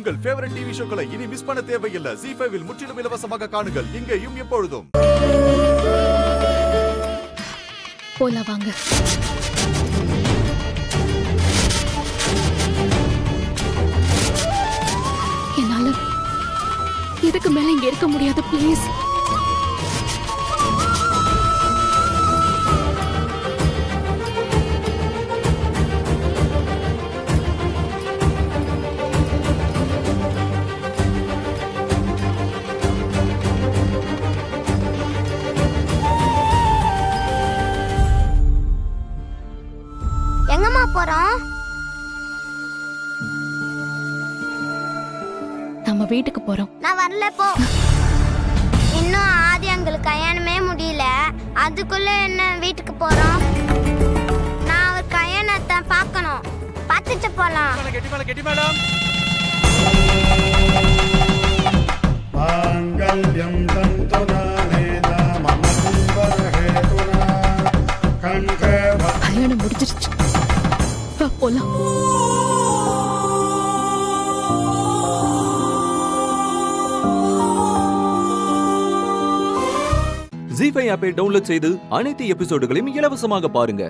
உங்கள் favourite TV ஷோக்களை இனி miss பண்ண தேவையில்லை. ZEE5 இல் முற்றிலும் இலவசமாக காணுங்கள். இங்கேயும் எப்பொழுதும். போலாம் வாங்க. என்னால இதுக்கு மேல இங்க இருக்க முடியாது. பிளீஸ். எங்கம்மா போறோம்? நம்ம வீட்டுக்கு போறோம். நான் வரல போ. இன்னும் ஆதி அங்களுக்கு கல்யாணமே முடியல, அதுக்குள்ள என்ன வீட்டுக்கு போறோம்? நான் அவர் கல்யாணத்தை பார்க்கணும். பார்த்துட்டு போலாம். கெட்டி மேடம். மாங்கல்யம் தந்துநானேன மம கும்பரஹேதுனா கண்கே கல்யாணம் முடிஞ்சிருச்சு. வா போலாம். ZEE5 ஆப்பை டவுன்லோட் செய்து அனைத்து எபிசோடுகளையும் இலவசமாக பாருங்க.